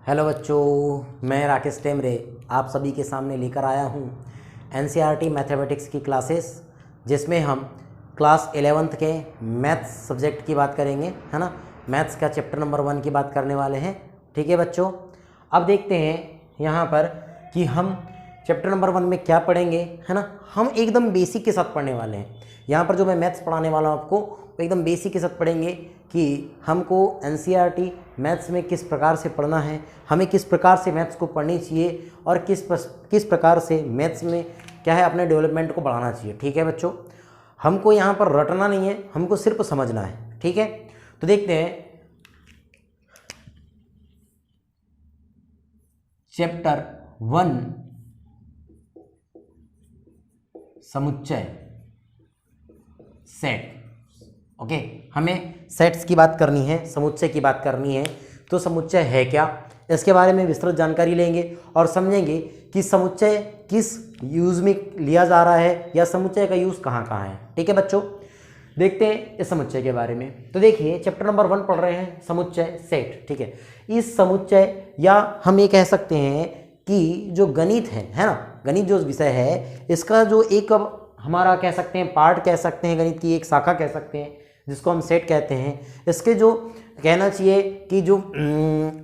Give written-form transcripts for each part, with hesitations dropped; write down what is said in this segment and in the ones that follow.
Hello बच्चों, मैं राकेश टेमरे आप सभी के सामने लेकर आया हूँ एनसीईआरटी मैथमेटिक्स की क्लासेस, जिसमें हम क्लास 11th के मैथ्स सब्जेक्ट की बात करेंगे, है ना। मैथ्स का चैप्टर नंबर 1 की बात करने वाले हैं। ठीक है बच्चों, अब देखते हैं यहाँ पर कि हम चैप्टर नंबर 1 में क्या पढ़ेंगे, है ना। हम एकदम बेसिक के साथ पढ़ने वाले हैं। यहाँ पर जो मैं मैथ्स पढ़ाने वाला हूँ आपको, वो एकदम बेसिक के साथ पढ़ेंगे कि हमको एनसीईआरटी मैथ्स में किस प्रकार से पढ़ना है, हमें किस प्रकार से मैथ्स को पढ़नी चाहिए और किस प्रकार से मैथ्स में क्या है अपने डेवलपमेंट को बढ़ाना चाहिए। ठीक है बच्चों, हमको यहाँ पर रटना नहीं है, हमको सिर्फ समझना है। ठीक है, तो देखते हैं चैप्टर 1 समुच्चय सेट। ओके, हमें सेट्स की बात करनी है, समुच्चय की बात करनी है। तो समुच्चय है क्या, इसके बारे में विस्तृत जानकारी लेंगे और समझेंगे कि समुच्चय किस यूज़ में लिया जा रहा है या समुच्चय का यूज़ कहाँ कहाँ है। ठीक है बच्चों, देखते हैं इस समुच्चय के बारे में। तो देखिए, चैप्टर नंबर 1 पढ़ रहे हैं, समुच्चय सेट। ठीक है, इस समुच्चय या हम ये कह सकते हैं कि जो गणित है ना, गणित जो विषय है, इसका जो एक हमारा कह सकते हैं पार्ट कह सकते हैं, गणित की एक शाखा कह सकते हैं, जिसको हम सेट कहते हैं। इसके जो कहना चाहिए कि जो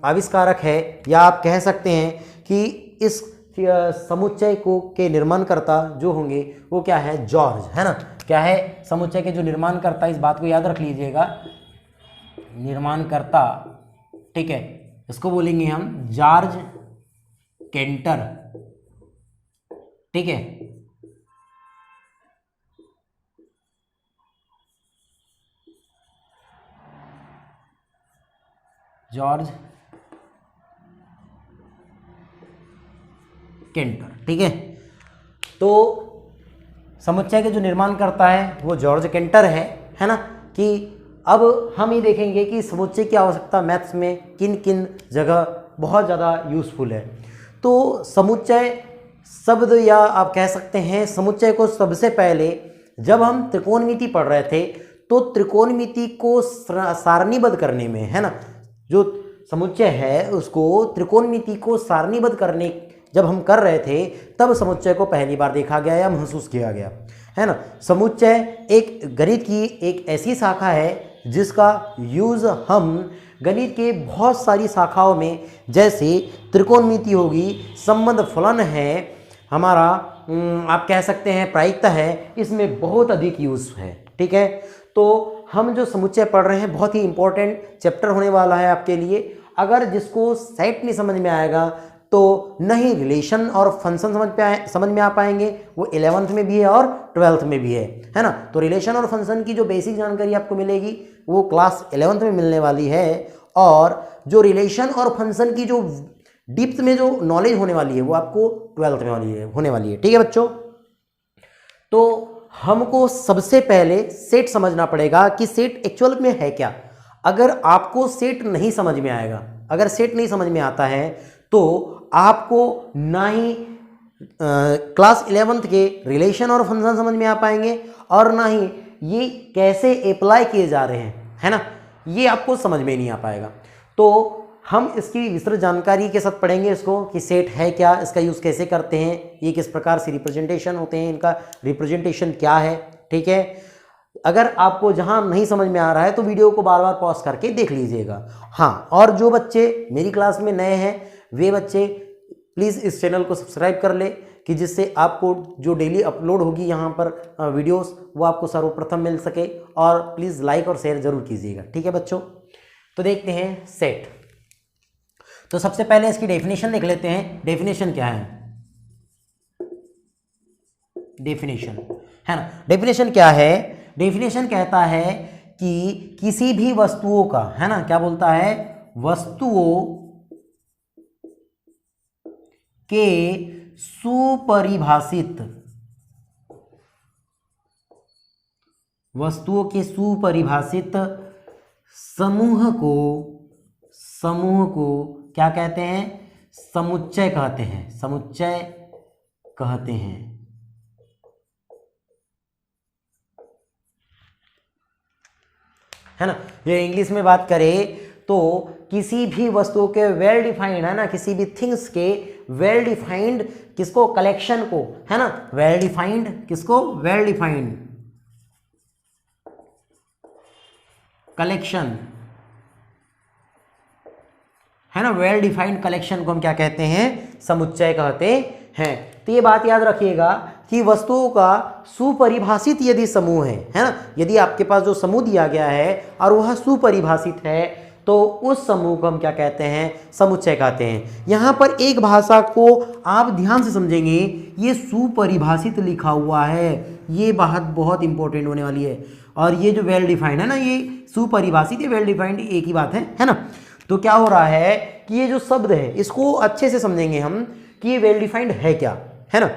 आविष्कारक है, या आप कह सकते हैं कि इस समुच्चय को के निर्माणकर्ता जो होंगे वो क्या है, जॉर्ज, है ना। क्या है, समुच्चय के जो निर्माणकर्ता, इस बात को याद रख लीजिएगा, निर्माणकर्ता। ठीक है, इसको बोलेंगे हम जॉर्ज केंटर। ठीक है, जॉर्ज केंटर। ठीक है, तो समुच्चय के जो निर्माण करता है वो जॉर्ज केंटर है ना। कि अब हम ये देखेंगे कि समुच्चय की आवश्यकता मैथ्स में किन किन जगह बहुत ज़्यादा यूज़फुल है। तो समुच्चय शब्द, या आप कह सकते हैं समुच्चय को सबसे पहले जब हम त्रिकोणमिति पढ़ रहे थे, तो त्रिकोणमिति को सारणीबद्ध करने में, है ना, जो समुच्चय है उसको त्रिकोणमिति को सारणीबद्ध करने जब हम कर रहे थे, तब समुच्चय को पहली बार देखा गया या महसूस किया गया, है ना। समुच्चय एक गणित की एक ऐसी शाखा है जिसका यूज़ हम गणित के बहुत सारी शाखाओं में, जैसे त्रिकोणमिति होगी, संबंध फलन है हमारा, आप कह सकते हैं प्रायिकता है, इसमें बहुत अधिक यूज़ है। ठीक है, तो हम जो समुच्चय पढ़ रहे हैं बहुत ही इंपॉर्टेंट चैप्टर होने वाला है आपके लिए। अगर जिसको सेट नहीं समझ में आएगा तो नहीं रिलेशन और फंक्शन समझ में आ पाएंगे, वो 11th में भी है और 12th में भी है ना। तो रिलेशन और फंक्शन की जो बेसिक जानकारी आपको मिलेगी वो क्लास 11th में मिलने वाली है, और जो रिलेशन और फंक्शन की जो डीप्थ में जो नॉलेज होने वाली है वो आपको 12th में होने वाली है। ठीक है बच्चों, तो हमको सबसे पहले सेट समझना पड़ेगा कि सेट एक्चुअल में है क्या। अगर आपको सेट नहीं समझ में आएगा, अगर सेट नहीं समझ में आता है, तो आपको ना ही क्लास 11th के रिलेशन और फंक्शन समझ में आ पाएंगे, और ना ही ये कैसे अप्लाई किए जा रहे हैं, है ना, ये आपको समझ में नहीं आ पाएगा। तो हम इसकी विस्तृत जानकारी के साथ पढ़ेंगे इसको कि सेट है क्या, इसका यूज़ कैसे करते हैं, ये किस प्रकार से रिप्रेजेंटेशन होते हैं, इनका रिप्रेजेंटेशन क्या है। ठीक है, अगर आपको जहां नहीं समझ में आ रहा है तो वीडियो को बार बार पॉज करके देख लीजिएगा। हाँ, और जो बच्चे मेरी क्लास में नए हैं वे बच्चे प्लीज़ इस चैनल को सब्सक्राइब कर ले, कि जिससे आपको जो डेली अपलोड होगी यहाँ पर वीडियोस, वो आपको सर्वप्रथम मिल सके। और प्लीज़ लाइक और शेयर जरूर कीजिएगा। ठीक है बच्चों, तो देखते हैं सेट। तो सबसे पहले इसकी डेफिनेशन देख लेते हैं। डेफिनेशन क्या है, डेफिनेशन, है ना। डेफिनेशन क्या है, डेफिनेशन कहता है कि किसी भी वस्तुओं का, है ना, क्या बोलता है, वस्तुओं के सुपरिभाषित, वस्तुओं के सुपरिभाषित समूह को क्या कहते हैं, समुच्चय कहते हैं, समुच्चय कहते हैं। है ना। ये इंग्लिश में बात करें तो किसी भी वस्तु के वेल डिफाइंड, है ना, किसी भी थिंग्स के वेल डिफाइंड किसको, कलेक्शन को, है ना, वेल डिफाइंड किसको, वेल डिफाइंड कलेक्शन, है ना, वेल डिफाइंड कलेक्शन को हम क्या कहते हैं, समुच्चय कहते हैं। तो ये बात याद रखिएगा कि वस्तुओं का सुपरिभाषित यदि समूह है ना, यदि आपके पास जो समूह दिया गया है और वह सुपरिभाषित है तो उस समूह को हम क्या कहते हैं, समुच्चय कहते हैं। यहाँ पर एक भाषा को आप ध्यान से समझेंगे, ये सुपरिभाषित लिखा हुआ है, ये बात बहुत इंपॉर्टेंट होने वाली है। और ये जो वेल डिफाइंड है ना, ये सुपरिभाषित है, वेल डिफाइंड एक ही बात है ना। तो क्या हो रहा है कि ये जो शब्द है इसको अच्छे से समझेंगे हम कि ये वेल डिफाइंड है क्या, है ना।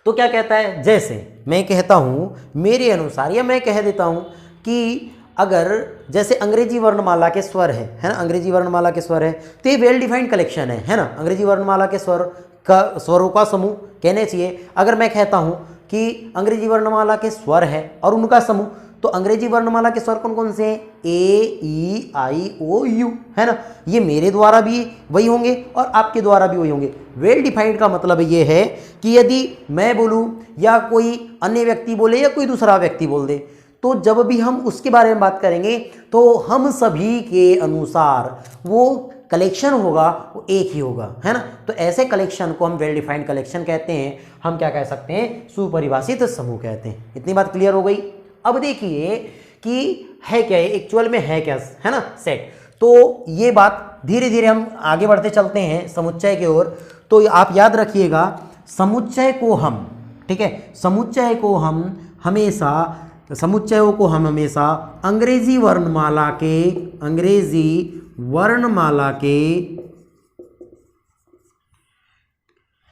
तो क्या कहता है, जैसे मैं कहता हूँ मेरे अनुसार, या मैं कह देता हूँ कि अगर जैसे अंग्रेजी वर्णमाला के स्वर है ना, अंग्रेजी वर्णमाला के स्वर है तो ये वेल डिफाइंड कलेक्शन है ना, अंग्रेजी वर्णमाला के स्वरों का समूह कहने चाहिए। अगर मैं कहता हूँ कि अंग्रेजी वर्णमाला के स्वर है और उनका समूह, तो अंग्रेजी वर्णमाला के स्वर कौन कौन से हैं, ए ई आई ओ यू, है ना, ये मेरे द्वारा भी वही होंगे और आपके द्वारा भी वही होंगे। वेल डिफाइंड का मतलब ये है कि यदि मैं बोलूँ या कोई अन्य व्यक्ति बोले या कोई दूसरा व्यक्ति बोल दे, तो जब भी हम उसके बारे में बात करेंगे तो हम सभी के अनुसार वो कलेक्शन होगा वो एक ही होगा, है ना। तो ऐसे कलेक्शन को हम वेल डिफाइंड कलेक्शन कहते हैं। हम क्या कह सकते हैं, सुपरिभाषित समूह कहते हैं। इतनी बात क्लियर हो गई। अब देखिए कि है क्या, एक्चुअल में है क्या, है ना, सेट। तो ये बात धीरे धीरे हम आगे बढ़ते चलते हैं समुच्चय की ओर। तो आप याद रखिएगा, समुच्चय को हम, ठीक है, समुच्चय को हम हमेशा, समुच्चयों को हम हमेशा अंग्रेजी वर्णमाला के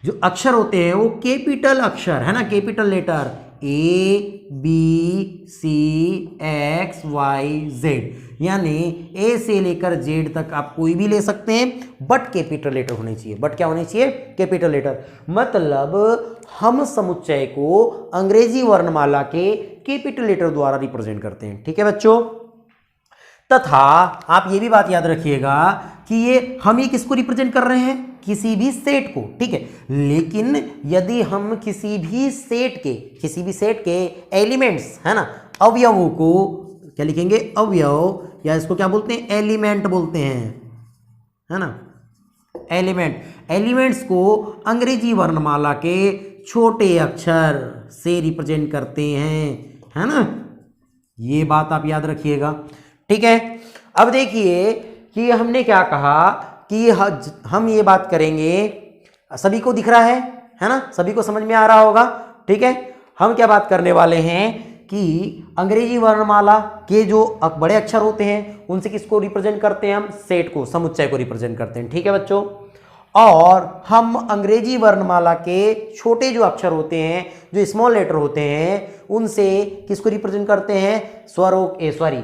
जो अक्षर होते हैं वो कैपिटल अक्षर, है ना, capital letter A B C X Y Z, यानी ए से लेकर जेड तक आप कोई भी ले सकते हैं, बट कैपिटल लेटर होनी चाहिए। बट क्या होनी चाहिए, कैपिटल लेटर। मतलब हम समुच्चय को अंग्रेजी वर्णमाला के कैपिटल लेटर द्वारा रिप्रेजेंट करते हैं, ठीक है बच्चों। तथा आप ये भी बात याद रखिएगा कि ये हम ये किसको रिप्रेजेंट कर रहे हैं, किसी भी सेट को, ठीक है। लेकिन यदि हम किसी भी सेट के एलिमेंट्स, है ना, अवयवों को क्या लिखेंगे, अवयव, या इसको क्या बोलते हैं, एलिमेंट बोलते हैं, है ना, एलिमेंट्स को अंग्रेजी वर्णमाला के छोटे अक्षर से रिप्रेजेंट करते हैं, है ना। ये बात आप याद रखिएगा, ठीक है। अब देखिए कि हमने क्या कहा कि हम ये बात करेंगे, सभी को दिख रहा है ना, सभी को समझ में आ रहा होगा, ठीक है। हम क्या बात करने वाले हैं कि अंग्रेजी वर्णमाला के जो बड़े अक्षर होते हैं उनसे किसको रिप्रेजेंट करते हैं, हम सेट को, समुच्चय को रिप्रेजेंट करते हैं, ठीक है बच्चों। और हम अंग्रेजी वर्णमाला के छोटे जो अक्षर होते हैं, जो स्मॉल लेटर होते हैं, उनसे किसको रिप्रेजेंट करते हैं,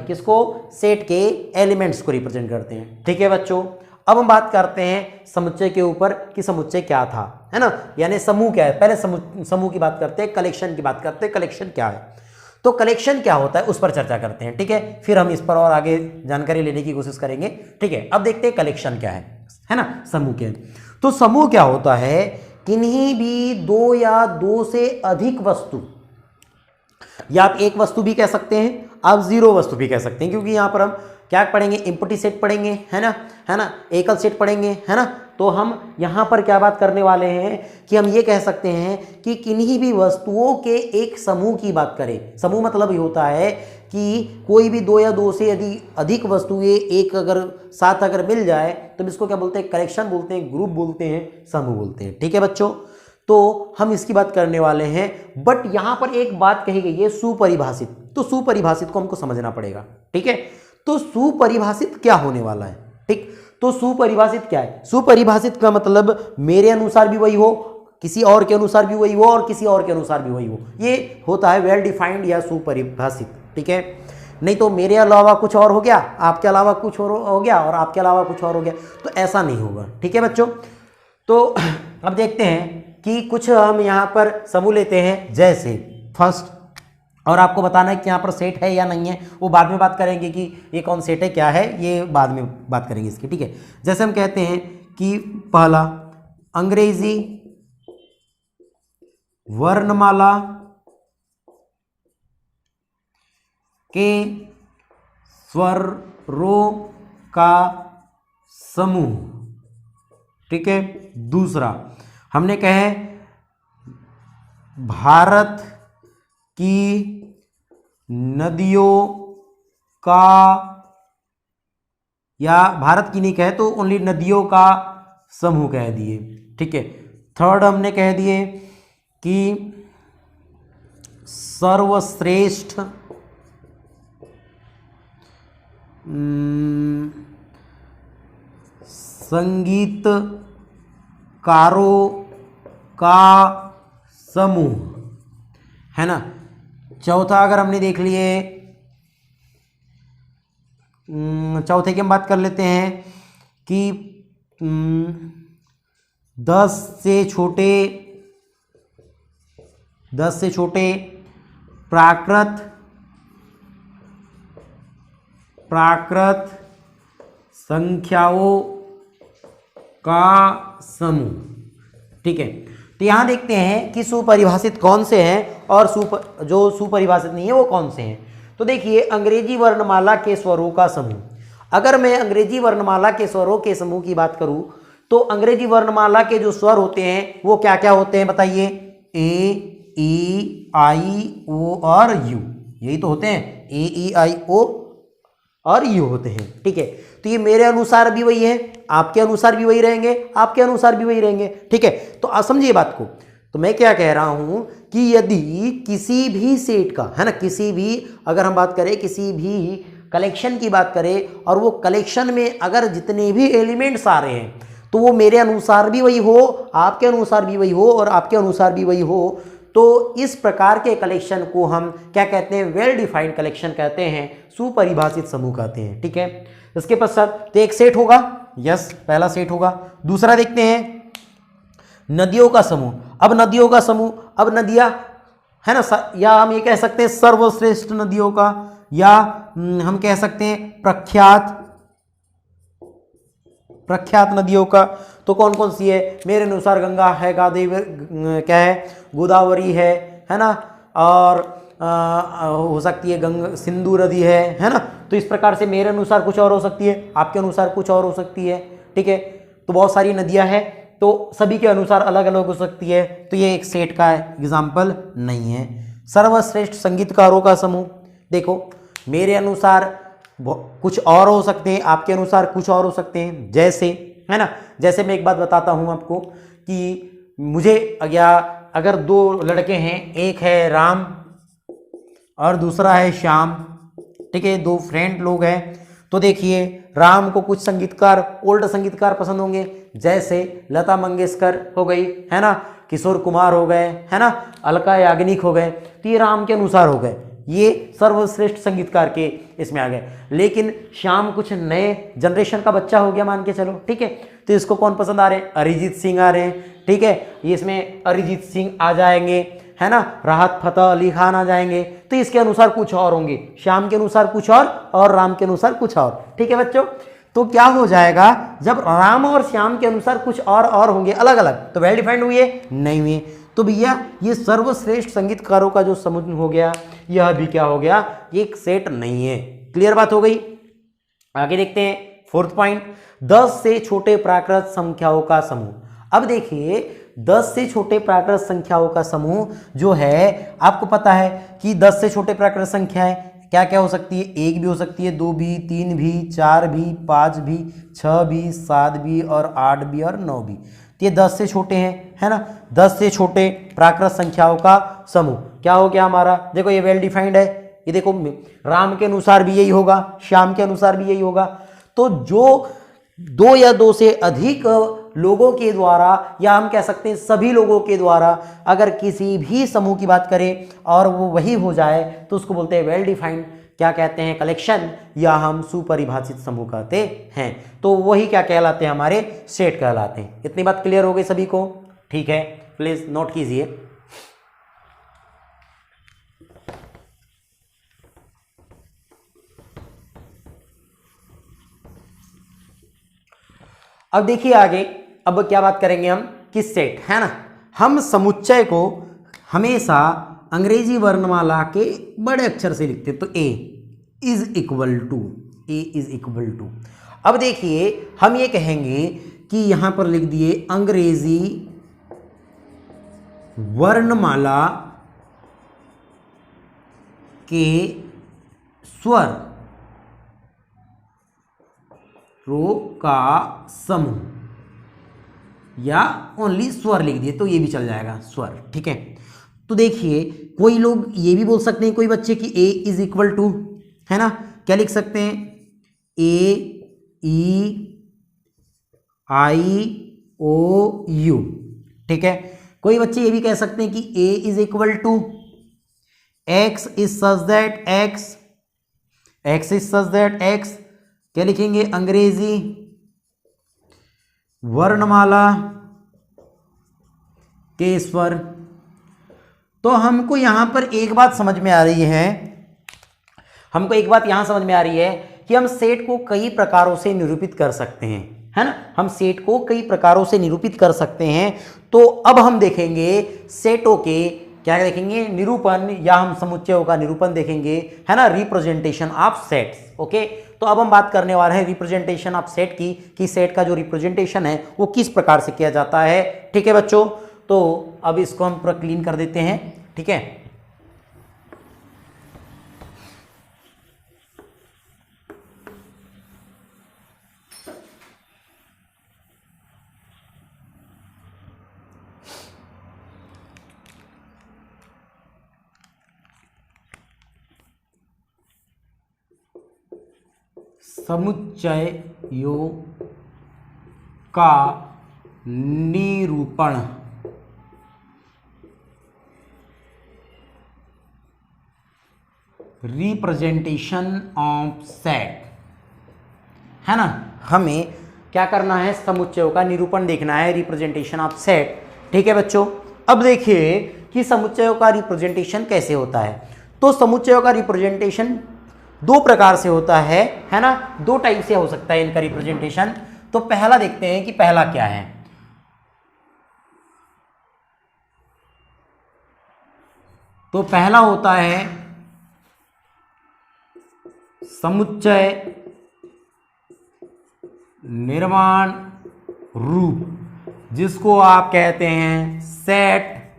किसको, सेट के एलिमेंट्स को रिप्रेजेंट करते हैं, ठीक है बच्चों। अब हम बात करते हैं समुच्चय के ऊपर कि समुच्चय क्या था, है ना, यानी समूह क्या है। पहले समूह की बात करते हैं, कलेक्शन की बात करते हैं, कलेक्शन क्या है। तो कलेक्शन क्या होता है उस पर चर्चा करते हैं, ठीक है। फिर हम इस पर और आगे जानकारी लेने की कोशिश करेंगे, ठीक है। अब देखते हैं कलेक्शन क्या है ना, समूह क्या है। तो समूह क्या होता है, किन्हीं भी दो या दो से अधिक वस्तु, या आप एक वस्तु भी कह सकते हैं, आप जीरो वस्तु भी कह सकते हैं, क्योंकि यहां पर हम क्या पढ़ेंगे, इम्पटी सेट पढ़ेंगे, है ना, एकल सेट पढ़ेंगे, है ना। तो हम यहाँ पर क्या बात करने वाले हैं कि हम ये कह सकते हैं कि किन्हीं भी वस्तुओं के एक समूह की बात करें। समूह मतलब ये होता है कि कोई भी दो या दो से यदि अधिक वस्तुएं एक अगर साथ अगर मिल जाए तो इसको क्या बोलते हैं, कलेक्शन बोलते हैं, ग्रुप बोलते हैं, समूह बोलते हैं, ठीक है बच्चों। तो हम इसकी बात करने वाले हैं। बट यहाँ पर एक बात कही गई है, सुपरिभाषित। तो सुपरिभाषित को हमको समझना पड़ेगा, ठीक है। तो सुपरिभाषित क्या होने वाला है, ठीक। तो सुपरिभाषित क्या है, सुपरिभाषित का मतलब मेरे अनुसार भी वही हो, किसी और के अनुसार भी वही हो और किसी और के अनुसार भी वही हो, ये होता है वेल डिफाइंड या सुपरिभाषित, ठीक है। नहीं तो मेरे अलावा कुछ और हो गया, आपके अलावा कुछ और हो गया और आपके अलावा कुछ और हो गया, तो ऐसा नहीं होगा, ठीक है बच्चों। तो अब देखते हैं कि कुछ हम यहाँ पर समूह लेते हैं, जैसे फर्स्ट और आपको बताना है कि यहाँ पर सेट है या नहीं है, वो बाद में बात करेंगे कि ये कौन सेट है क्या है, ये बाद में बात करेंगे इसकी, ठीक है। जैसे हम कहते हैं कि पहला अंग्रेजी वर्णमाला के स्वरों का समूह, ठीक है। दूसरा हमने कहे भारत की नदियों का, या भारत की नहीं कहे तो ओनली नदियों का समूह कह दिए, ठीक है। थर्ड हमने कह दिए कि सर्वश्रेष्ठ संगीतकारों का समूह, है ना। चौथा अगर हमने देख लिए, चौथे की हम बात कर लेते हैं कि 10 से छोटे प्राकृत संख्याओं का समूह, ठीक है। तो यहां देखते हैं कि सुपरिभाषित कौन से हैं और जो सुपरिभाषित नहीं है वो कौन से हैं। तो देखिए अंग्रेजी वर्णमाला के स्वरों का समूह, अगर मैं अंग्रेजी वर्णमाला के स्वरों के समूह की बात करूं तो अंग्रेजी वर्णमाला के जो स्वर होते हैं वो क्या क्या होते हैं बताइए, ए ई आई ओ और यू, यही तो होते हैं, ए ई आई ओ और यू होते हैं, ठीक है। तो ये मेरे अनुसार भी वही है, आपके अनुसार भी वही रहेंगे, आपके अनुसार भी वही रहेंगे, ठीक है। तो आप समझिए बात को। तो मैं क्या कह रहा हूं कि यदि किसी भी सेट का, है ना, किसी भी, अगर हम बात करें किसी भी कलेक्शन की बात करें और वो कलेक्शन में अगर जितने भी एलिमेंट्स आ रहे हैं तो वो मेरे अनुसार भी वही हो, आपके अनुसार भी वही हो और आपके अनुसार भी वही हो, तो इस प्रकार के कलेक्शन को हम क्या कहते हैं, वेल डिफाइंड कलेक्शन कहते हैं, सुपरिभाषित समूह कहते हैं, ठीक है। इसके पश्चात तो एक सेट होगा, यस पहला सेट होगा। दूसरा देखते हैं नदियों का समूह। अब नदियों का समूह, अब नदियां, है ना, या हम ये कह सकते हैं सर्वश्रेष्ठ नदियों का, या हम कह सकते हैं प्रख्यात नदियों का। तो कौन कौन सी है, मेरे अनुसार गंगा है, क्या है, गोदावरी है ना, और हो सकती है सिंधु नदी है ना। तो इस प्रकार से मेरे अनुसार कुछ और हो सकती है, आपके अनुसार कुछ और हो सकती है, ठीक है। तो बहुत सारी नदियां हैं तो सभी के अनुसार अलग अलग हो सकती है, तो ये एक सेट का एग्जाम्पल नहीं है। सर्वश्रेष्ठ संगीतकारों का समूह, देखो मेरे अनुसार कुछ और हो सकते हैं, आपके अनुसार कुछ और हो सकते हैं, जैसे, है ना, जैसे मैं एक बात बताता हूं आपको कि मुझे अगर दो लड़के हैं, एक है राम और दूसरा है श्याम, ठीक है, दो फ्रेंड लोग हैं। तो देखिए राम को कुछ संगीतकार, ओल्ड संगीतकार पसंद होंगे, जैसे लता मंगेशकर हो गई, है ना, किशोर कुमार हो गए, है ना, अलका याग्निक हो गए, तो ये राम के अनुसार हो गए, ये सर्वश्रेष्ठ संगीतकार के इसमें आ गए। लेकिन श्याम कुछ नए जनरेशन का बच्चा हो गया मान के चलो, ठीक है, तो इसको कौन पसंद आ रहे हैं, अरिजीत सिंह आ रहे हैं, ठीक है, ये इसमें अरिजीत सिंह आ जाएंगे, है ना, राहत फतेह अली खान आ जाएंगे, तो इसके अनुसार कुछ और होंगे, श्याम के अनुसार कुछ और राम के अनुसार कुछ और, ठीक है बच्चों। तो क्या हो जाएगा, जब राम और श्याम के अनुसार कुछ और होंगे अलग अलग, तो वेल डिफाइंड हुई है, नहीं हुई। तो भैया ये सर्वश्रेष्ठ संगीतकारों का जो समूह हो गया, यह भी क्या हो गया, एक सेट नहीं है। क्लियर बात हो गई। आगे देखते हैं फोर्थ पॉइंट, 10 से छोटे प्राकृत संख्याओं का समूह। अब देखिए 10 से छोटे प्राकृत संख्याओं का समूह जो है, आपको पता है कि 10 से छोटे प्राकृत संख्याएं क्या क्या हो सकती है, 1 भी हो सकती है, 2 भी, 3 भी, 4 भी, 5 भी, 6 भी, 7 भी और 8 भी और 9 भी। तो ये 10 से छोटे हैं, है ना, 10 से छोटे प्राकृत संख्याओं का समूह क्या हो गया हमारा, देखो ये वेल डिफाइंड है, ये देखो राम के अनुसार भी यही होगा, श्याम के अनुसार भी यही होगा। तो जो 2 या 2 से अधिक लोगों के द्वारा, या हम कह सकते हैं सभी लोगों के द्वारा, अगर किसी भी समूह की बात करें और वो वही हो जाए तो उसको बोलते हैं वेल डिफाइंड, क्या कहते हैं, कलेक्शन, या हम सुपरिभाषित समूह कहते हैं। तो वही क्या कहलाते हैं, हमारे सेट कहलाते हैं। इतनी बात क्लियर हो गई सभी को, ठीक है, प्लीज नोट कीजिए। अब देखिए आगे, अब क्या बात करेंगे हम कि सेट, है ना। हम समुच्चय को हमेशा अंग्रेजी वर्णमाला के बड़े अक्षर से लिखते हैं, तो ए इज इक्वल टू। अब देखिए हम ये कहेंगे कि यहां पर लिख दिए अंग्रेजी वर्णमाला के स्वर रो का समूह, या ओनली स्वर लिख दिए तो ये भी चल जाएगा, स्वर, ठीक है। तो देखिए कोई लोग ये भी बोल सकते हैं, कोई बच्चे की ए इज इक्वल टू, है ना, क्या लिख सकते हैं, ए ई आई ओ यू, ठीक है। कोई बच्चे ये भी कह सकते हैं कि A is equal to X is such that x is such that X, क्या लिखेंगे, अंग्रेजी वर्णमाला के स्वर। तो हमको यहां पर एक बात समझ में आ रही है, कि हम सेट को कई प्रकारों से निरूपित कर सकते हैं, है ना, हम सेट को कई प्रकारों से निरूपित कर सकते हैं। तो अब हम देखेंगे सेटों के क्या देखेंगे, निरूपण, या हम समुच्चयों का निरूपण देखेंगे, है ना, रिप्रेजेंटेशन ऑफ सेट्स। ओके, तो अब हम बात करने वाले हैं रिप्रेजेंटेशन ऑफ सेट की, कि सेट का जो रिप्रेजेंटेशन है वो किस प्रकार से किया जाता है, ठीक है बच्चों। तो अब इसको हम पूरा क्लीन कर देते हैं, ठीक है। समुच्चयों का निरूपण, रिप्रेजेंटेशन ऑफ सेट, है ना। हमें क्या करना है, समुच्चयों का निरूपण देखना है, रिप्रेजेंटेशन ऑफ सेट, ठीक है बच्चों। अब देखिए कि समुच्चयों का रिप्रेजेंटेशन कैसे होता है। तो समुच्चयों का रिप्रेजेंटेशन दो प्रकार से होता है ना, दो टाइप से हो सकता है इनका रिप्रेजेंटेशन। तो पहला देखते हैं कि पहला क्या है। तो पहला होता है समुच्चय निर्माण रूप, जिसको आप कहते हैं सेट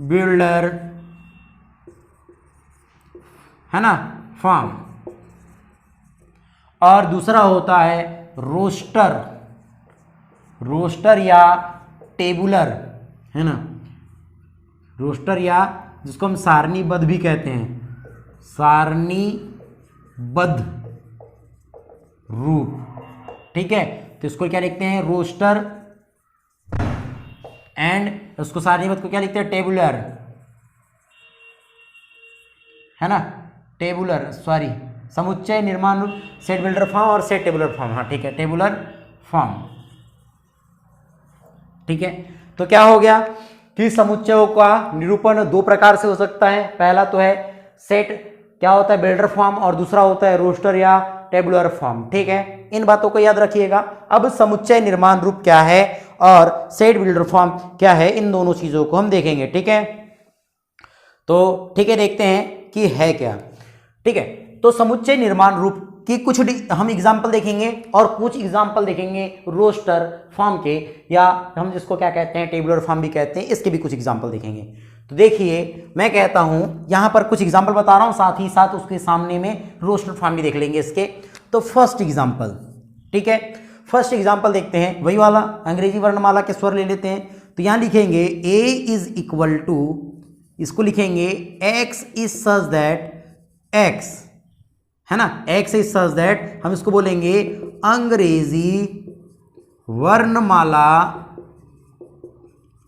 बिल्डर, है ना, फॉर्म। और दूसरा होता है रोस्टर या टेबुलर, है ना, रोस्टर, या जिसको हम सारणीबद्ध भी कहते हैं, सारणीबद्ध रूप, ठीक है। तो इसको क्या लिखते हैं, रोस्टर, एंड उसको सारणीबद्ध को क्या लिखते हैं, टेबुलर, है ना, टेबुलर, सॉरी, समुच्चय निर्माण रूप, सेट बिल्डर फॉर्म और सेट टेबुलर फॉर्म, हाँ ठीक है, टेबुलर फॉर्म, ठीक है। तो क्या हो गया कि समुच्चयों का निरूपण दो प्रकार से हो सकता है। पहला तो है सेट क्या होता है, बिल्डर फॉर्म, और दूसरा होता है रोस्टर या टेबुलर फॉर्म, ठीक है। इन बातों को याद रखिएगा। अब समुच्चय निर्माण रूप क्या है और सेट बिल्डर फॉर्म क्या है, इन दोनों चीजों को हम देखेंगे, ठीक है। तो ठीक है, देखते हैं कि है क्या, ठीक है। तो समुच्चय निर्माण रूप की कुछ हम एग्जाम्पल देखेंगे और कुछ एग्जाम्पल देखेंगे रोस्टर फॉर्म के, या हम जिसको क्या कहते हैं, टेबुलर फॉर्म भी कहते हैं, इसके भी कुछ एग्जाम्पल देखेंगे। तो देखिए मैं कहता हूं यहां पर कुछ एग्जाम्पल बता रहा हूं, साथ ही साथ उसके सामने में रोस्टर फॉर्म भी देख लेंगे इसके। तो फर्स्ट एग्जाम्पल, ठीक है, फर्स्ट एग्जाम्पल देखते हैं, वही वाला अंग्रेजी वर्णमाला के स्वर ले लेते हैं। तो यहां लिखेंगे ए इज इक्वल टू, इसको लिखेंगे x is such that x, है ना, एक्स इज सच दैट, हम इसको बोलेंगे अंग्रेजी वर्णमाला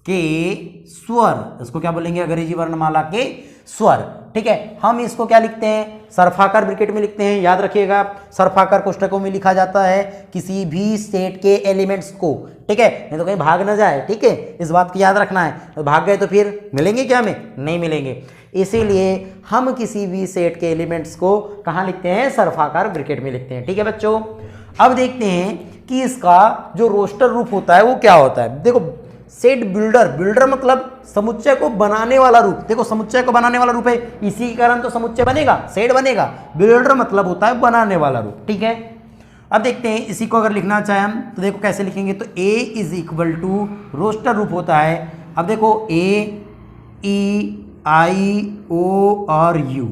के स्वर, इसको क्या बोलेंगे, अंग्रेजी वर्णमाला के स्वर, ठीक है। हम इसको क्या लिखते हैं, सर्फाकार ब्रैकेट में लिखते हैं, याद रखिएगा। सर्फाकार कोष्ठकों में लिखा जाता है किसी भी सेट के एलिमेंट्स को, ठीक है, नहीं तो कहीं भाग ना जाए, ठीक है, इस बात को याद रखना है। तो भाग गए तो फिर मिलेंगे क्या, हमें नहीं मिलेंगे। इसीलिए हम किसी भी सेट के एलिमेंट्स को कहाँ लिखते हैं, सर्फाकार ब्रैकेट में लिखते हैं, ठीक है बच्चों। अब देखते हैं कि इसका जो रोस्टर रूप होता है वो क्या होता है। देखो सेट बिल्डर, बिल्डर मतलब समुच्चय को बनाने वाला रूप। देखो समुच्चय को बनाने वाला रूप है, इसी के कारण तो समुच्चय बनेगा, सेट बनेगा। बिल्डर मतलब होता है बनाने वाला रूप, ठीक है। अब देखते हैं इसी को अगर लिखना चाहे हम तो देखो कैसे लिखेंगे। तो A is equal to roster रूप होता है। अब देखो ए ई आई ओ और यू,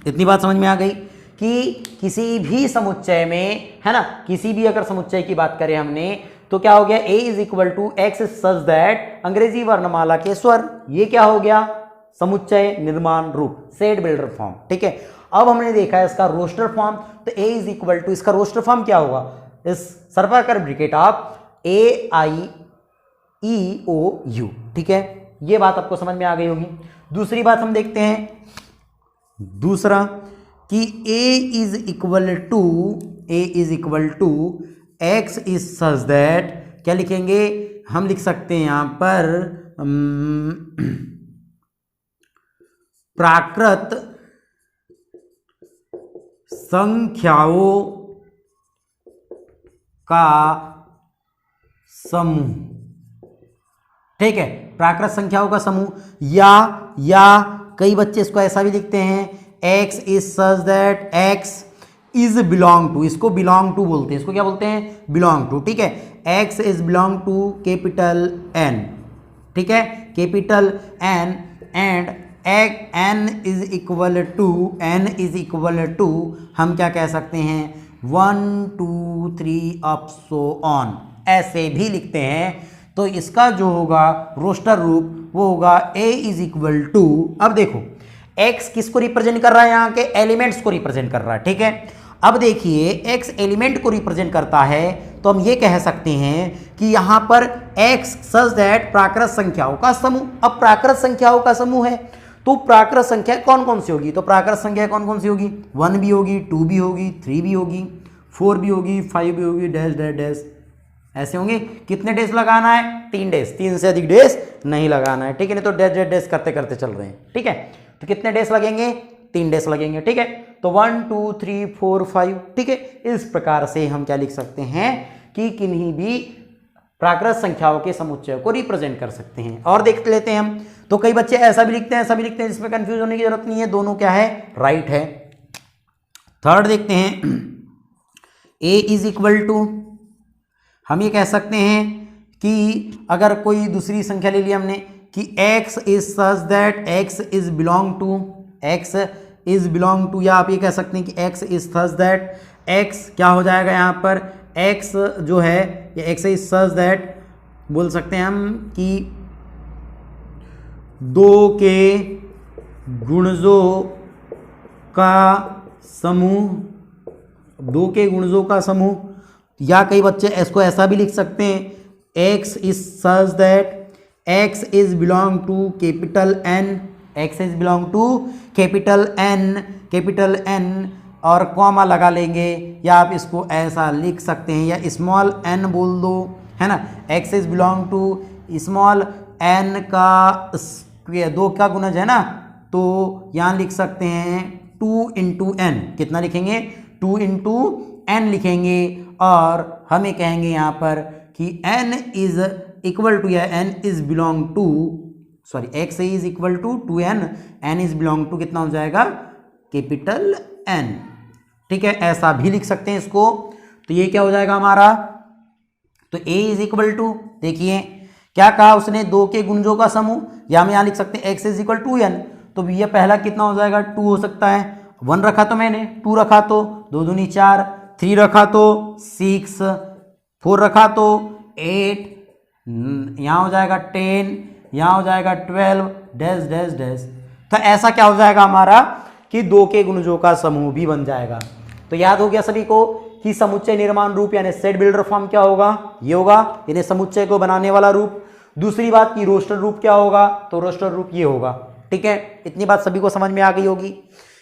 इतनी बात समझ में आ गई कि किसी भी समुच्चय में, है ना, किसी भी अगर समुच्चय की बात करें हमने तो क्या हो गया, A is equal to X such that, अंग्रेजी वर्णमाला के स्वर, ये क्या हो गया, समुच्चय निर्माण रूप, सेट बिल्डर फॉर्म, ठीक है। अब हमने देखा है इसका रोस्टर फॉर्म, तो ए इज इक्वल टू, इसका रोस्टर फॉर्म क्या होगा, इस सर्वाकार bracket of A I E O U, ठीक है। ये बात आपको समझ में आ गई होगी। दूसरी बात हम देखते हैं, दूसरा कि A is equal to X is such that, क्या लिखेंगे, हम लिख सकते हैं यहां पर प्राकृत संख्याओं का समूह, ठीक है, प्राकृत संख्याओं का समूह। या कई बच्चे इसको ऐसा भी लिखते हैं, x is such that x is belong to, इसको बिलोंग टू बोलते हैं, इसको क्या बोलते हैं, बिलोंग टू, ठीक है। X is belong to capital N, ठीक है, capital N, and N is equal to हम क्या कह सकते हैं, 1 2 3 अप सो ऑन, ऐसे भी लिखते हैं। तो इसका जो होगा रोस्टर रूप वो होगा ए इज इक्वल टू, अब देखो x किसको रिप्रेजेंट कर रहा है, यहाँ के एलिमेंट्स को रिप्रेजेंट कर रहा है, ठीक है। अब देखिए x एलिमेंट को रिप्रेजेंट करता है तो हम ये कह सकते हैं कि यहाँ पर x सच दैट प्राकृत संख्याओं का समूह। अब प्राकृत संख्याओं का समूह है तो प्राकृत संख्या कौन कौन सी होगी, तो प्राकृत संख्या कौन कौन सी होगी, 1 भी होगी, 2 भी होगी, 3 भी होगी, 4 भी होगी, 5 भी होगी, डैश डैश डैश, ऐसे होंगे। कितने डेज लगाना है, 3 डेज, 3 से अधिक डेज नहीं लगाना है, ठीक है, नहीं तो डैश डैश डैश करते करते चल रहे हैं, ठीक है। तो कितने डेज लगेंगे, 3 डेज लगेंगे, ठीक है। तो 1 2 3 4 5, ठीक है। इस प्रकार से हम क्या लिख सकते हैं कि किन्हीं भी प्राकृत संख्याओं के समुच्चय को रिप्रेजेंट कर सकते हैं। और देख लेते हैं हम, तो कई बच्चे ऐसा भी लिखते हैं, ऐसा भी लिखते हैं, जिसमें कंफ्यूज होने की जरूरत नहीं है, दोनों क्या है, राइट है। थर्ड देखते हैं, ए इज इक्वल टू, हम ये कह सकते हैं कि अगर कोई दूसरी संख्या ले ली हमने कि x is such that x is belong to, या आप ये कह सकते हैं कि x is such that x क्या हो जाएगा, यहाँ पर x जो है ये x इज सच दैट, बोल सकते हैं हम कि 2 के गुणजों का समूह, 2 के गुणजों का समूह। या कई बच्चे इसको ऐसा भी लिख सकते हैं, x is such that x is belong to capital N, x is belong to capital N और कॉमा लगा लेंगे, या आप इसको ऐसा लिख सकते हैं, या स्मॉल n बोल दो, है ना। x is belong to small n का स्क्वायर, 2 का गुणज है ना, तो यहाँ लिख सकते हैं 2 इंटू n, कितना लिखेंगे, 2 इंटू n लिखेंगे, और हमें कहेंगे यहाँ पर कि n इज इक्वल टू, या n is belong to, sorry x is equal to 2n, n is belong to कितना हो जाएगा, कैपिटल N, ठीक है। ऐसा भी लिख सकते हैं इसको, तो ये क्या हो जाएगा हमारा, तो a इज इक्वल टू, देखिए क्या कहा उसने, 2 के गुणजों का समूह, या हम यहाँ लिख सकते हैं x is equal to n, तो ये पहला कितना हो जाएगा, 2 हो सकता है, 1 रखा तो मैंने, 2 रखा तो 2 दूनी 4, 3 रखा तो 6, 4 रखा तो 8, यहाँ हो जाएगा 10, यहाँ हो जाएगा 12, डैश डैश डैश। तो ऐसा क्या हो जाएगा हमारा कि 2 के गुणजों का समूह भी बन जाएगा। तो याद हो गया सभी को कि समुच्चय निर्माण रूप यानी सेट बिल्डर फॉर्म क्या होगा, ये होगा, यानी समुच्चय को बनाने वाला रूप। दूसरी बात की रोस्टर रूप क्या होगा, तो रोस्टर रूप ये होगा, ठीक है। इतनी बात सभी को समझ में आ गई होगी।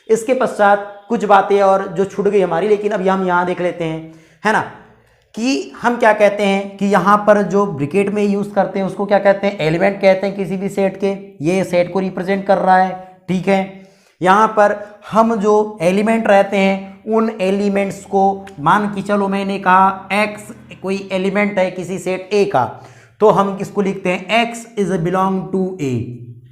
इसके पश्चात कुछ बातें और जो छूट गई हमारी, लेकिन अभी हम यहाँ देख लेते हैं, है ना, कि हम क्या कहते हैं कि यहाँ पर जो ब्रैकेट में यूज़ करते हैं उसको क्या कहते हैं, एलिमेंट कहते हैं किसी भी सेट के, ये सेट को रिप्रेजेंट कर रहा है, ठीक है। यहाँ पर हम जो एलिमेंट रहते हैं उन एलिमेंट्स को, मान के चलो मैंने कहा x कोई एलिमेंट है किसी सेट A का, तो हम किसको लिखते हैं x is belong to A,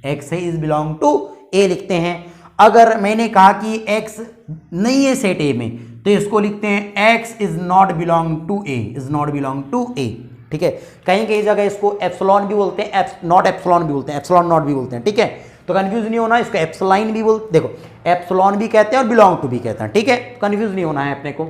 x है इज बिलोंग टू A लिखते हैं। अगर मैंने कहा कि x नहीं है सेट A में तो इसको लिखते हैं x is not belong to A, is not belong to A, ठीक है। कहीं कहीं जगह इसको एप्सिलॉन भी बोलते हैं, नॉट एप्सिलॉन भी बोलते हैं, एप्सिलॉन नॉट भी बोलते हैं, ठीक है। तो कंफ्यूज नहीं होना, इसको एप्सिलॉन भी बोलते, देखो एप्सिलॉन भी कहते हैं और बिलोंग टू भी कहते हैं, ठीक है। कंफ्यूज नहीं होना है अपने को।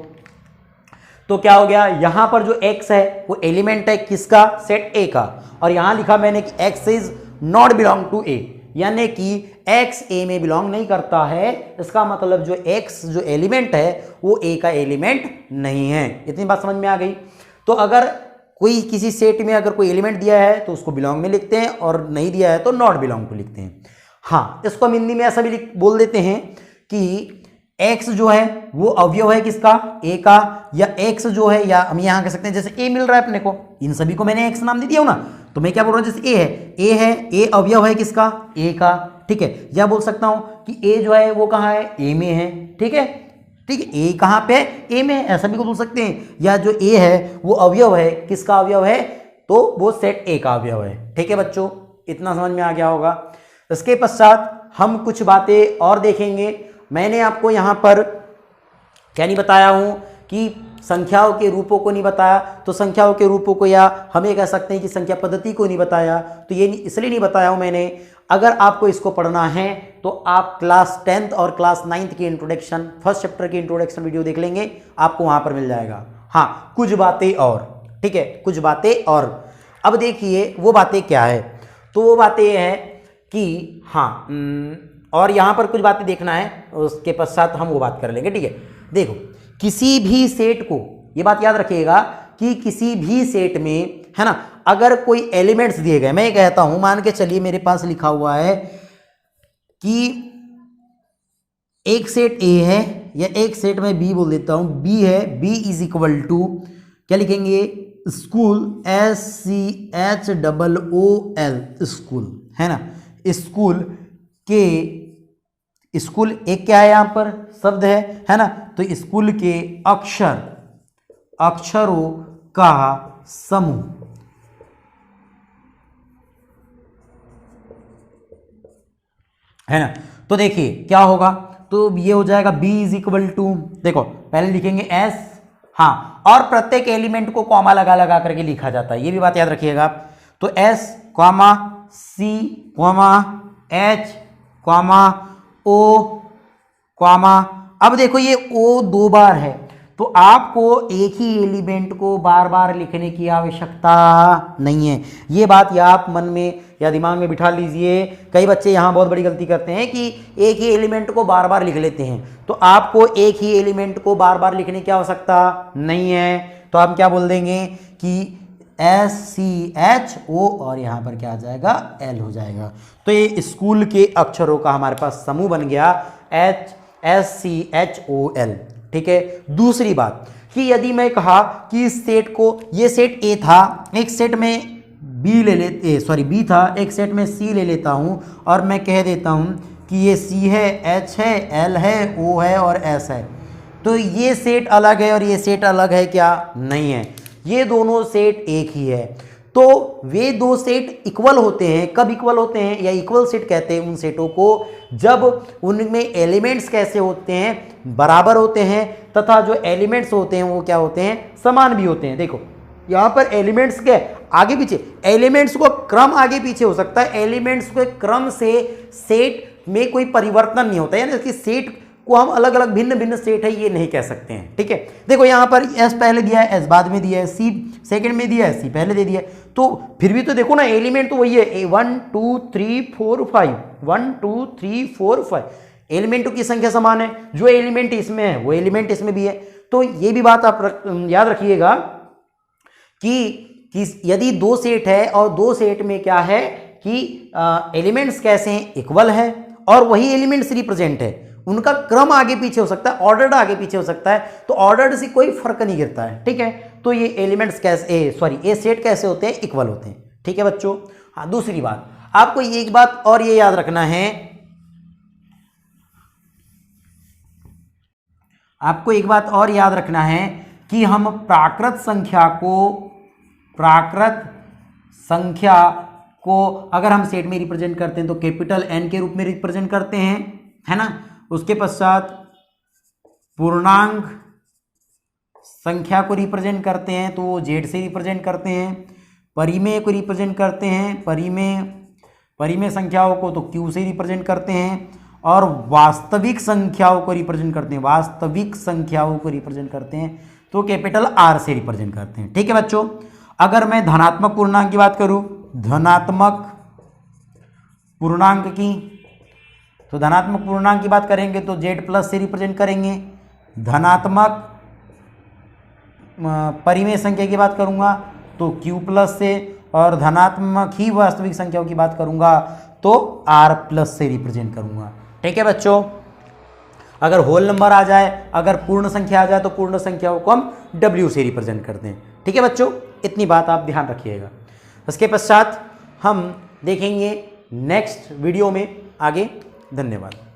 तो क्या हो गया, यहां पर जो x है वो एलिमेंट है किसका, सेट A का, और यहां लिखा मैंने कि x is not belong to A, यानी कि x A में बिलोंग नहीं करता है। इसका मतलब जो x जो एलिमेंट है वो A का एलिमेंट नहीं है। इतनी बात समझ में आ गई। तो अगर कोई किसी सेट में अगर कोई एलिमेंट दिया है तो उसको बिलोंग में लिखते हैं, और नहीं दिया है तो नॉट बिलोंग टू लिखते हैं। हाँ, इसको हम हिंदी में ऐसा भी बोल देते हैं कि x जो है वो अवयव है किसका, A का, या x जो है, या हम यहाँ कह सकते हैं जैसे A मिल रहा है अपने को, इन सभी को मैंने x नाम दे दिया हूं ना, तो मैं क्या बोल रहा हूँ, जैसे A है, A अवयव है किसका, A का, ठीक है। या बोल सकता हूं कि A जो है वो कहाँ है, A में है, ठीक है, ठीक है। A कहाँ पे, A में है, ऐसा भी बोल सकते हैं। या जो A है वो अवयव है किसका, अवयव है, तो वो सेट A का अवयव है, ठीक है बच्चों। इतना समझ में आ गया होगा। इसके पश्चात हम कुछ बातें और देखेंगे। मैंने आपको यहाँ पर क्या नहीं बताया हूँ कि संख्याओं के रूपों को नहीं बताया, तो संख्याओं के रूपों को, या हम ये कह सकते हैं कि संख्या पद्धति को नहीं बताया, तो ये इसलिए नहीं बताया हूँ मैंने। अगर आपको इसको पढ़ना है तो आप क्लास 10th और क्लास 9th की इंट्रोडक्शन, फर्स्ट चैप्टर की इंट्रोडक्शन वीडियो देख लेंगे, आपको वहाँ पर मिल जाएगा। हाँ, कुछ बातें और, ठीक है, कुछ बातें और। अब देखिए वो बातें क्या है, तो वो बातें ये है कि हाँ, और यहाँ पर कुछ बातें देखना है, उसके पश्चात हम वो बात कर लेंगे, ठीक है। देखो, किसी भी सेट को, ये बात याद रखिएगा कि किसी भी सेट में, है ना, अगर कोई एलिमेंट्स दिए गए, मैं ये कहता हूं, मान के चलिए मेरे पास लिखा हुआ है कि एक सेट A है, या एक सेट में B बोल देता हूं, B है, B इज इक्वल टू क्या लिखेंगे, स्कूल, SCHOOL, स्कूल, है ना। स्कूल के, स्कूल एक क्या है, यहां पर शब्द है ना, तो स्कूल के अक्षरों का समूह, है ना। तो देखिए क्या होगा, तो ये हो जाएगा B इज इक्वल टू, देखो पहले लिखेंगे S, हाँ, और प्रत्येक एलिमेंट को कॉमा लगा लगा करके लिखा जाता है, ये भी बात याद रखिएगा। तो S, C, H, O, अब देखो ये O 2 बार है, तो आपको एक ही एलिमेंट को बार बार लिखने की आवश्यकता नहीं है। ये बात या आप मन में या दिमाग में बिठा लीजिए। कई बच्चे यहाँ बहुत बड़ी गलती करते हैं कि एक ही एलिमेंट को बार बार लिख लेते हैं, तो आपको एक ही एलिमेंट को बार बार लिखने की आवश्यकता नहीं है। तो आप क्या बोल देंगे कि SCHO, और यहाँ पर क्या आ जाएगा, L हो जाएगा। तो ये स्कूल के अक्षरों का हमारे पास समूह बन गया, SCHOL, ठीक है। दूसरी बात कि यदि मैं कहा कि इस सेट को, ये सेट A था, एक सेट में B था, एक सेट में C ले लेता हूं, और मैं कह देता हूं कि ये C है, H है, L है, O है और S है, तो ये सेट अलग है और ये सेट अलग है क्या, नहीं है, ये दोनों सेट एक ही है। तो वे दो सेट इक्वल होते हैं, कब इक्वल होते हैं, या इक्वल सेट कहते हैं उन सेटों को जब उनमें एलिमेंट्स कैसे होते हैं, बराबर होते हैं, तथा जो एलिमेंट्स होते हैं वो क्या होते हैं, समान भी होते हैं। देखो यहाँ पर एलिमेंट्स के आगे पीछे, एलिमेंट्स को क्रम आगे पीछे हो सकता है, एलिमेंट्स के क्रम से सेट में कोई परिवर्तन नहीं होता है, यानी कि सेट को हम अलग अलग भिन्न भिन्न सेट है ये नहीं कह सकते हैं, ठीक है। देखो यहाँ पर S पहले दिया है, S बाद में दिया है, C सेकंड में दिया है, C पहले दे दिया है, तो फिर भी तो देखो ना एलिमेंट तो वही है, 1 2 3 4 5, 1 2 3 4 5, एलिमेंटों की संख्या समान है, जो एलिमेंट इसमें है वो एलिमेंट इसमें भी है। तो ये भी बात आप याद रखिएगा कि यदि दो सेट है और दो सेट में क्या है कि एलिमेंट्स कैसे हैं, इक्वल है, और वही एलिमेंट्स रिप्रेजेंट है, उनका क्रम आगे पीछे हो सकता है, ऑर्डर्ड आगे पीछे हो सकता है, तो ऑर्डर्ड से कोई फर्क नहीं गिरता है, ठीक है। तो ये एलिमेंट्स कैसे, ये सेट कैसे होते हैं, इक्वल होते हैं, ठीक है बच्चों। हाँ, दूसरी बात आपको एक बात और ये याद रखना है, आपको एक बात और याद रखना है कि हम प्राकृत संख्या को अगर हम सेट में रिप्रेजेंट करते हैं तो कैपिटल एन के रूप में रिप्रेजेंट करते हैं, है ना। उसके पश्चात पूर्णांक संख्या को रिप्रेजेंट करते हैं तो वो जेड से रिप्रेजेंट करते हैं, परिमेय को रिप्रेजेंट करते हैं, परिमेय संख्याओं को तो क्यू से रिप्रेजेंट करते हैं, और वास्तविक संख्याओं को रिप्रेजेंट करते हैं तो कैपिटल आर से रिप्रेजेंट करते हैं। ठीक है बच्चों, अगर मैं धनात्मक पूर्णांक की बात करूं, धनात्मक पूर्णांक की बात करेंगे तो जेड प्लस से रिप्रेजेंट करेंगे। धनात्मक परिमेय संख्या की बात करूंगा तो क्यू प्लस से, और धनात्मक ही वास्तविक संख्याओं की बात करूंगा तो आर प्लस से रिप्रेजेंट करूंगा। ठीक है बच्चों, अगर होल नंबर आ जाए, अगर पूर्ण संख्या आ जाए तो पूर्ण संख्याओं को हम डब्ल्यू से रिप्रेजेंट करते हैं। ठीक है बच्चों, इतनी बात आप ध्यान रखिएगा। उसके पश्चात हम देखेंगे नेक्स्ट वीडियो में आगे। धन्यवाद।